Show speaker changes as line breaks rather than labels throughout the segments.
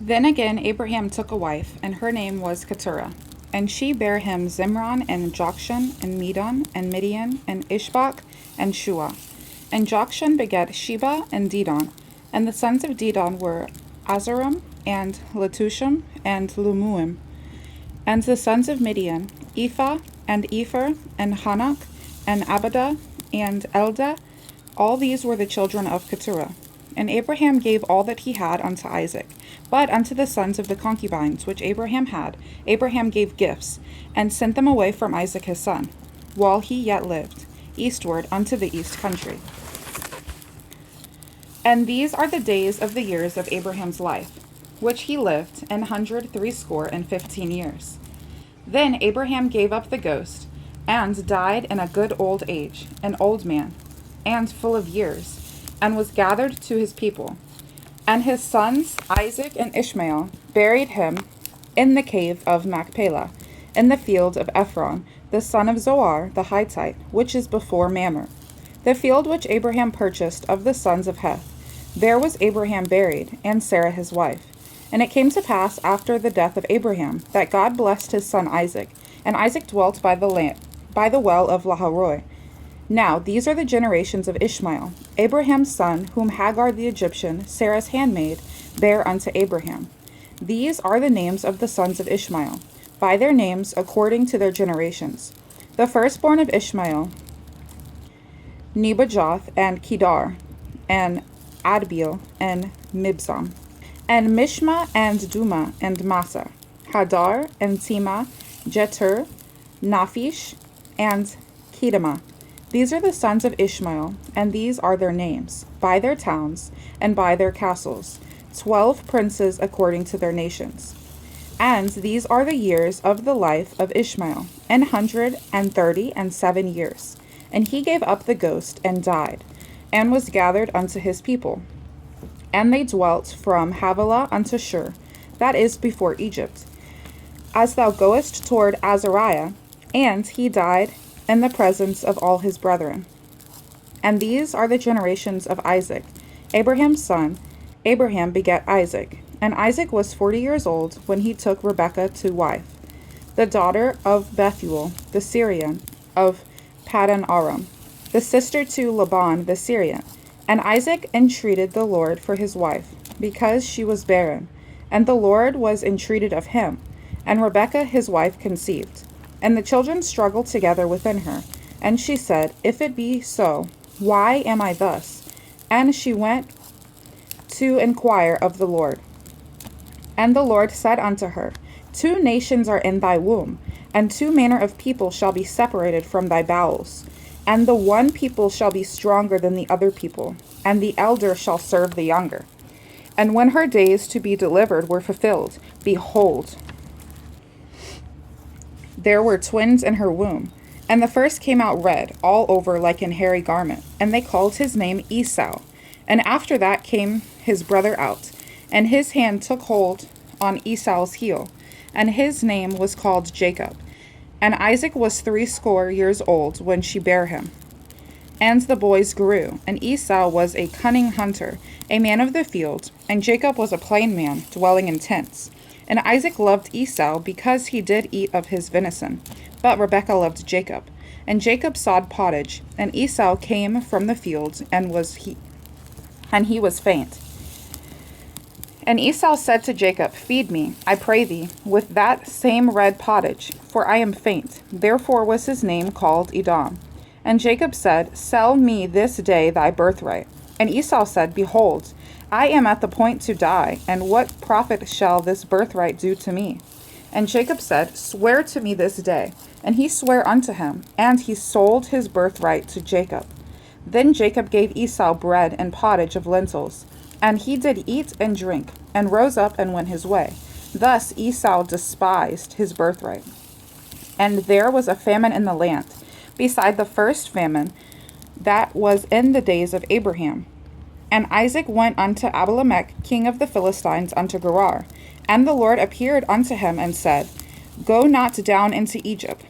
Then again Abraham took a wife, and her name was Keturah. And she bare him Zimran, and Jokshan, and Medan, and Midian, and Ishbak, and Shua. And Jokshan begat Sheba and Dedan. And the sons of Dedan were Azaram, and Letushim, and Lumuim. And the sons of Midian, Ephah, and Epher, and Hanok, and Abadah, and Eldah. All these were the children of Keturah. And Abraham gave all that he had unto Isaac. But unto the sons of the concubines which Abraham had, Abraham gave gifts, and sent them away from Isaac his son, while he yet lived, eastward unto the east country. And these are the days of the years of Abraham's life, which he lived 160 years. Then Abraham gave up the ghost, and died in a good old age, an old man, and full of years, and was gathered to his people. And his sons Isaac and Ishmael buried him in the cave of Machpelah, in the field of Ephron, the son of Zoar the Hittite, which is before Mamre, the field which Abraham purchased of the sons of Heth. There was Abraham buried, and Sarah his wife. And it came to pass after the death of Abraham, that God blessed his son Isaac, and Isaac dwelt by the well of Lahairoi. Now these are the generations of Ishmael, Abraham's son, whom Hagar the Egyptian, Sarah's handmaid, bare unto Abraham. These are the names of the sons of Ishmael, by their names according to their generations. The firstborn of Ishmael, Nebajoth, and Kedar, and Adbeel, and Mibsam, and Mishma, and Duma, and Massa, Hadar, and Tema, Jetur, Naphish, and Kedemah. These are the sons of Ishmael, and these are their names, by their towns, and by their castles, 12 princes according to their nations. And these are the years of the life of Ishmael, 137 years. And he gave up the ghost, and died, and was gathered unto his people. And they dwelt from Havilah unto Shur, that is before Egypt, as thou goest toward Azariah, and he died in the presence of all his brethren. And these are the generations of Isaac, Abraham's son. Abraham begat Isaac, and Isaac was 40 years old when he took Rebekah to wife, the daughter of Bethuel the Syrian of Paddan Aram, the sister to Laban the Syrian. And Isaac entreated the Lord for his wife, because she was barren, and the Lord was entreated of him, and Rebekah his wife conceived. And the children struggled together within her. And she said, If it be so, why am I thus? And she went to inquire of the Lord. And the Lord said unto her, 2 nations are in thy womb, and 2 manner of people shall be separated from thy bowels. And the one people shall be stronger than the other people, and the elder shall serve the younger. And when her days to be delivered were fulfilled, behold, there were twins in her womb. And the first came out red, all over like an hairy garment, and they called his name Esau. And after that came his brother out, and his hand took hold on Esau's heel, and his name was called Jacob. And Isaac was 80 years old when she bare him. And the boys grew, and Esau was a cunning hunter, a man of the field, and Jacob was a plain man, dwelling in tents. And Isaac loved Esau because he did eat of his venison, but Rebekah loved Jacob. And Jacob sawed pottage, and Esau came from the field, and he was faint. And Esau said to Jacob, Feed me, I pray thee, with that same red pottage, for I am faint. Therefore was his name called Edom. And Jacob said, Sell me this day thy birthright. And Esau said, Behold, I am at the point to die, and what profit shall this birthright do to me? And Jacob said, Swear to me this day. And he sware unto him, and he sold his birthright to Jacob. Then Jacob gave Esau bread and pottage of lentils, and he did eat and drink, and rose up and went his way. Thus Esau despised his birthright. And there was a famine in the land, beside the first famine that was in the days of Abraham. And Isaac went unto Abimelech, king of the Philistines, unto Gerar. And the Lord appeared unto him and said, Go not down into Egypt.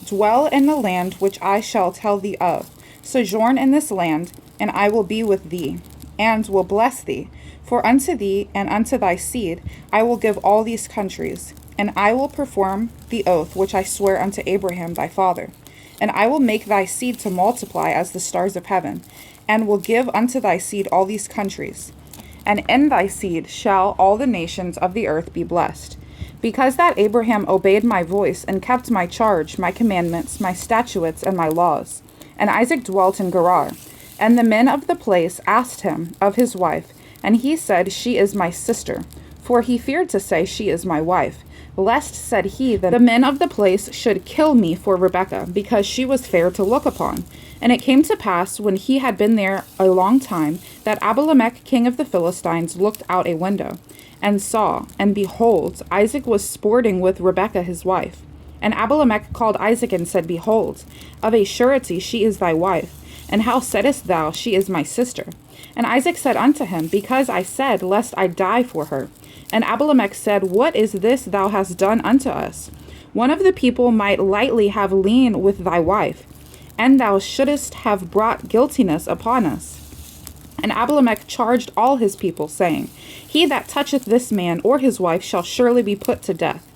Dwell in the land which I shall tell thee of. Sojourn in this land, and I will be with thee. and will bless thee. For unto thee and unto thy seed I will give all these countries, and I will perform the oath which I swear unto Abraham thy father. And I will make thy seed to multiply as the stars of heaven, and will give unto thy seed all these countries. And in thy seed shall all the nations of the earth be blessed. Because that Abraham obeyed my voice, and kept my charge, my commandments, my statutes, and my laws. And Isaac dwelt in Gerar. And the men of the place asked him of his wife, and he said, She is my sister. For he feared to say, She is my wife, lest, said he, that the men of the place should kill me for Rebekah, because she was fair to look upon. And it came to pass, when he had been there a long time, that Abimelech king of the Philistines looked out a window, and saw, and behold, Isaac was sporting with Rebekah his wife. And Abimelech called Isaac and said, Behold, of a surety she is thy wife. And how saidst thou, She is my sister? And Isaac said unto him, Because I said, Lest I die for her. And Abimelech said, What is this thou hast done unto us? One of the people might lightly have lien with thy wife, and thou shouldest have brought guiltiness upon us. And Abimelech charged all his people, saying, He that toucheth this man or his wife shall surely be put to death.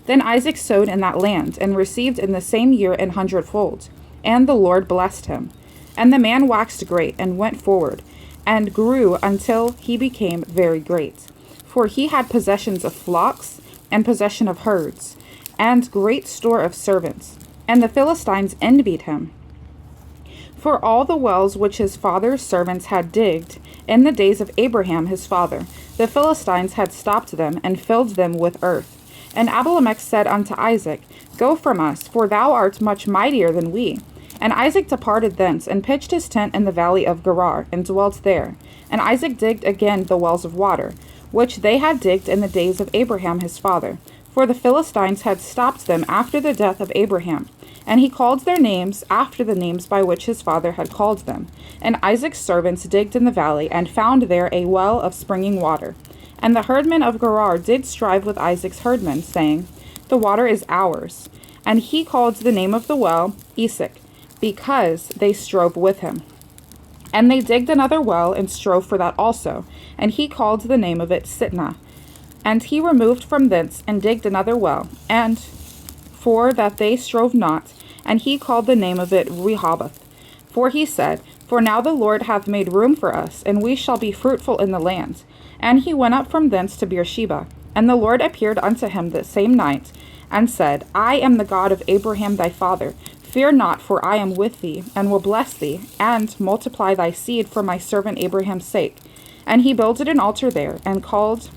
Then Isaac sowed in that land, and received in the same year 100-fold. And the Lord blessed him. And the man waxed great, and went forward, and grew until he became very great. For he had possessions of flocks, and possession of herds, and great store of servants. And the Philistines envied him. For all the wells which his father's servants had digged in the days of Abraham his father, the Philistines had stopped them, and filled them with earth. And Abimelech said unto Isaac, Go from us, for thou art much mightier than we. And Isaac departed thence, and pitched his tent in the valley of Gerar, and dwelt there. And Isaac digged again the wells of water, which they had digged in the days of Abraham his father. For the Philistines had stopped them after the death of Abraham. And he called their names after the names by which his father had called them. And Isaac's servants digged in the valley, and found there a well of springing water. And the herdmen of Gerar did strive with Isaac's herdmen, saying, The water is ours. And he called the name of the well Esek, because they strove with him. And they digged another well, and strove for that also. And he called the name of it Sitnah. And he removed from thence, and digged another well, and for that they strove not, and he called the name of it Rehoboth. For he said, For now the Lord hath made room for us, and we shall be fruitful in the land. And he went up from thence to Beersheba. And the Lord appeared unto him the same night, and said, I am the God of Abraham thy father. Fear not, for I am with thee, and will bless thee, and multiply thy seed for my servant Abraham's sake. And he builded an altar there, and called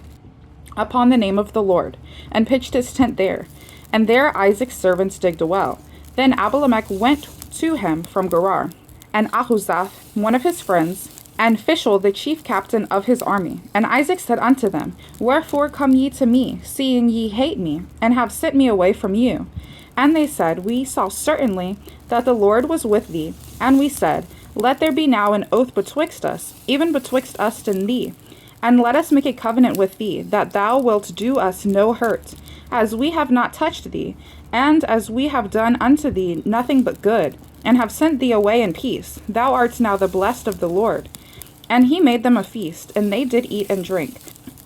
upon the name of the Lord, and pitched his tent there. And there Isaac's servants digged a well. Then Abimelech went to him from Gerar, and Ahuzath, one of his friends, and Phishol, the chief captain of his army. And Isaac said unto them, Wherefore come ye to me, seeing ye hate me, and have sent me away from you? And they said, We saw certainly that the Lord was with thee. And we said, Let there be now an oath betwixt us, even betwixt us and thee. And let us make a covenant with thee, that thou wilt do us no hurt, as we have not touched thee, and as we have done unto thee nothing but good, and have sent thee away in peace. Thou art now the blessed of the Lord. And he made them a feast, and they did eat and drink.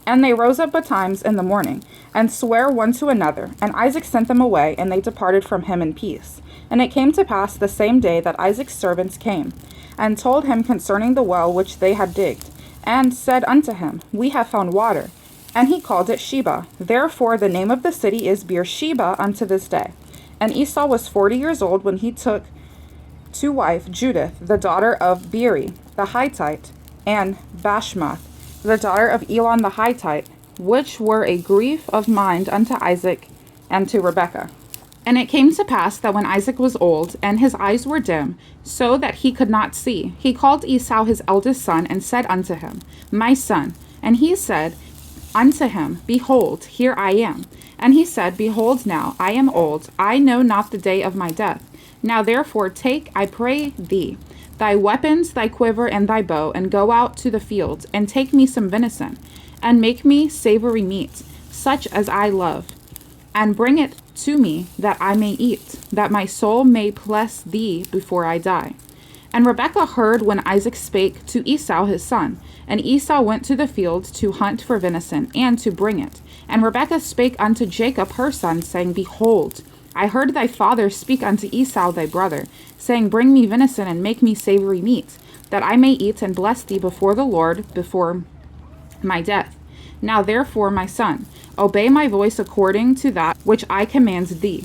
And they rose up betimes in the morning, and sware one to another. And Isaac sent them away, and they departed from him in peace. And it came to pass the same day that Isaac's servants came, and told him concerning the well which they had digged, and said unto him, We have found water. And he called it Sheba. Therefore the name of the city is Beersheba unto this day. And Esau was 40 years old when he took to wife Judith, the daughter of Beeri the Hittite, and Bashmath, the daughter of Elon the Hittite, which were a grief of mind unto Isaac and to Rebekah. And it came to pass that when Isaac was old, and his eyes were dim, so that he could not see, he called Esau his eldest son, and said unto him, My son. And he said unto him, Behold, here I am. And he said, Behold now, I am old, I know not the day of my death. Now therefore take, I pray thee, thy weapons, thy quiver, and thy bow, and go out to the field, and take me some venison, and make me savory meat, such as I love, and bring it to me, that I may eat, that my soul may bless thee before I die. And Rebekah heard when Isaac spake to Esau his son. And Esau went to the field to hunt for venison, and to bring it. And Rebekah spake unto Jacob her son, saying, Behold, I heard thy father speak unto Esau thy brother, saying, Bring me venison, and make me savory meat, that I may eat and bless thee before the Lord before my death. Now therefore, my son, obey my voice according to that which I command thee.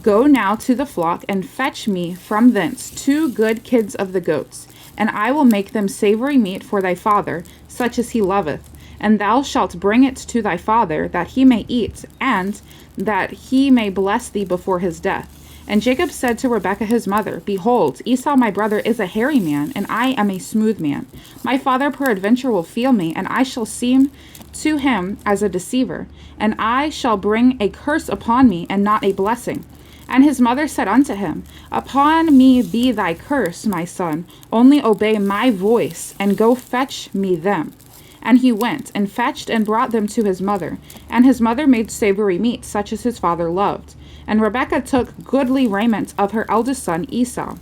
Go now to the flock, and fetch me from thence 2 good kids of the goats, and I will make them savory meat for thy father, such as he loveth. And thou shalt bring it to thy father, that he may eat, and that he may bless thee before his death. And Jacob said to Rebekah his mother, Behold, Esau my brother is a hairy man, and I am a smooth man. My father peradventure will feel me, and I shall seem to him as a deceiver, and I shall bring a curse upon me, and not a blessing. And his mother said unto him, Upon me be thy curse, my son, only obey my voice, and go fetch me them. And he went, and fetched, and brought them to his mother. And his mother made savory meat, such as his father loved. And Rebekah took goodly raiment of her eldest son Esau,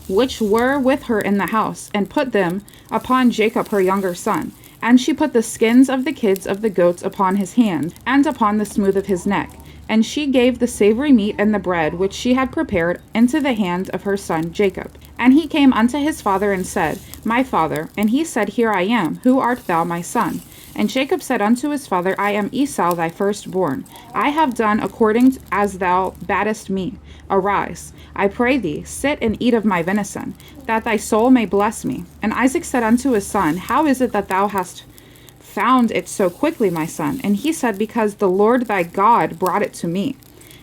which were with her in the house, and put them upon Jacob her younger son. And she put the skins of the kids of the goats upon his hand, and upon the smooth of his neck. And she gave the savory meat and the bread which she had prepared into the hand of her son Jacob. And he came unto his father and said, My father. And he said, Here I am. Who art thou, my son? And Jacob said unto his father, I am Esau thy firstborn. I have done according as thou badest me. Arise, I pray thee, sit and eat of my venison, that thy soul may bless me. And Isaac said unto his son, How is it that thou hast found it so quickly, my son? And he said, Because the Lord thy God brought it to me.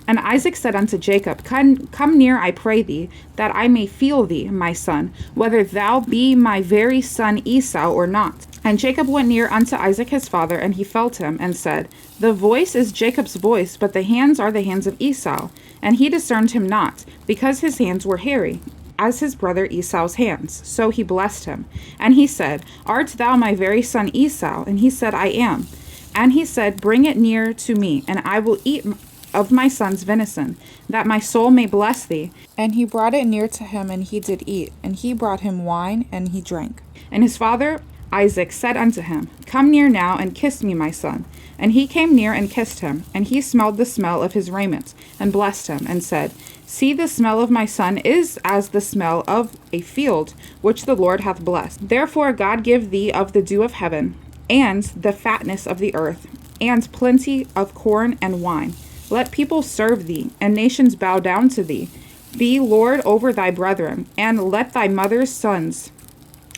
And Isaac said unto Jacob, Come near, I pray thee, that I may feel thee, my son, whether thou be my very son Esau or not. And Jacob went near unto Isaac his father, and he felt him, and said, The voice is Jacob's voice, but the hands are the hands of Esau. And he discerned him not, because his hands were hairy, as his brother Esau's hands. So he blessed him. And he said, Art thou my very son Esau? And he said, I am. And he said, Bring it near to me, and I will eat of my son's venison, that my soul may bless thee. And he brought it near to him, and he did eat. And he brought him wine, and he drank. And his father Isaac said unto him, Come near now, and kiss me, my son. And he came near and kissed him. And he smelled the smell of his raiment, and blessed him, and said, See, the smell of my son is as the smell of a field which the Lord hath blessed. Therefore God give thee of the dew of heaven, and the fatness of the earth, and plenty of corn and wine. Let people serve thee, and nations bow down to thee. Be Lord over thy brethren, and let thy mother's sons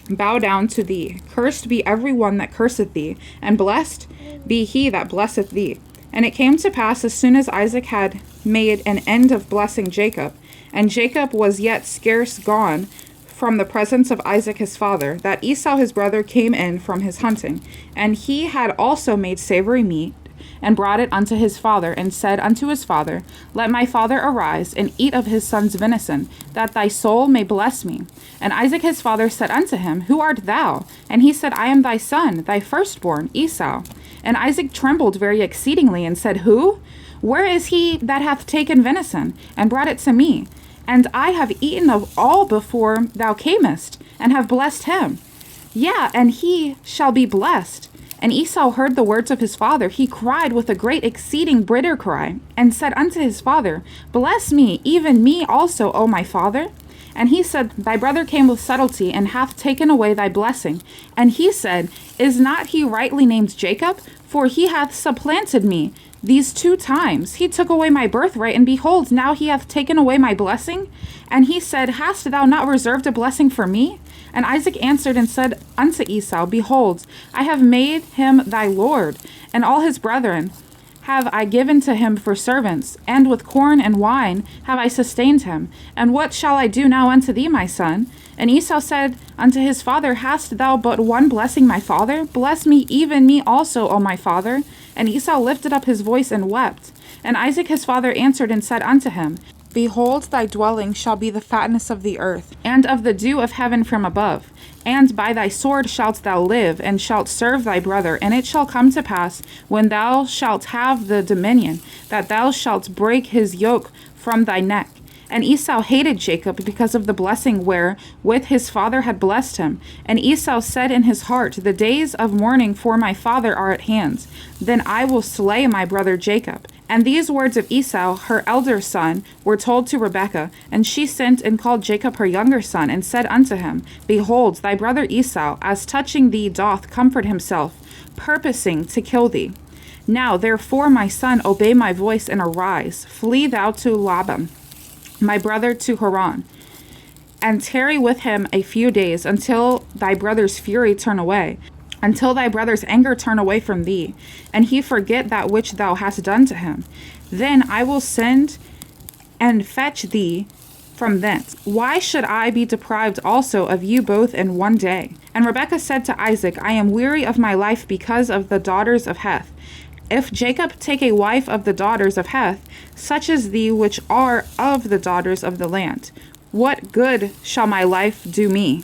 bow down to thee. Cursed be every one that curseth thee, and blessed be he that blesseth thee. And it came to pass, as soon as Isaac had made an end of blessing Jacob, and Jacob was yet scarce gone from the presence of Isaac his father, that Esau his brother came in from his hunting. And he had also made savory meat, and brought it unto his father, and said unto his father, Let my father arise, and eat of his son's venison, that thy soul may bless me. And Isaac his father said unto him, Who art thou? And he said, I am thy son, thy firstborn, Esau. And Isaac trembled very exceedingly, and said, Who? Where is he that hath taken venison, and brought it to me? And I have eaten of all before thou camest, and have blessed him. Yea, and he shall be blessed. And Esau heard the words of his father. He cried with a great exceeding bitter cry, and said unto his father, Bless me, even me also, O my father. And he said, Thy brother came with subtlety, and hath taken away thy blessing. And he said, Is not he rightly named Jacob? For he hath supplanted me these 2 times. He took away my birthright, and behold, now he hath taken away my blessing. And he said, Hast thou not reserved a blessing for me? And Isaac answered and said unto Esau, Behold, I have made him thy lord, and all his brethren have I given to him for servants, and with corn and wine have I sustained him. And what shall I do now unto thee, my son? And Esau said unto his father, Hast thou but one blessing, my father? Bless me, even me also, O my father. And Esau lifted up his voice and wept. And Isaac his father answered and said unto him, Behold, thy dwelling shall be the fatness of the earth, and of the dew of heaven from above. And by thy sword shalt thou live, and shalt serve thy brother. And it shall come to pass, when thou shalt have the dominion, that thou shalt break his yoke from thy neck. And Esau hated Jacob because of the blessing wherewith his father had blessed him. And Esau said in his heart, the days of mourning for my father are at hand. Then I will slay my brother Jacob. And these words of Esau, her elder son, were told to Rebekah. And she sent and called Jacob her younger son, and said unto him, Behold, thy brother Esau, as touching thee, doth comfort himself, purposing to kill thee. Now therefore, my son, obey my voice, and arise. Flee thou to Laban, my brother, to Haran, and tarry with him a few days, until thy brother's fury turn away, until thy brother's anger turn away from thee, and he forget that which thou hast done to him. Then I will send and fetch thee from thence. Why should I be deprived also of you both in one day? And Rebekah said to Isaac, I am weary of my life because of the daughters of Heth. If Jacob take a wife of the daughters of Heth, such as thee which are of the daughters of the land, what good shall my life do me?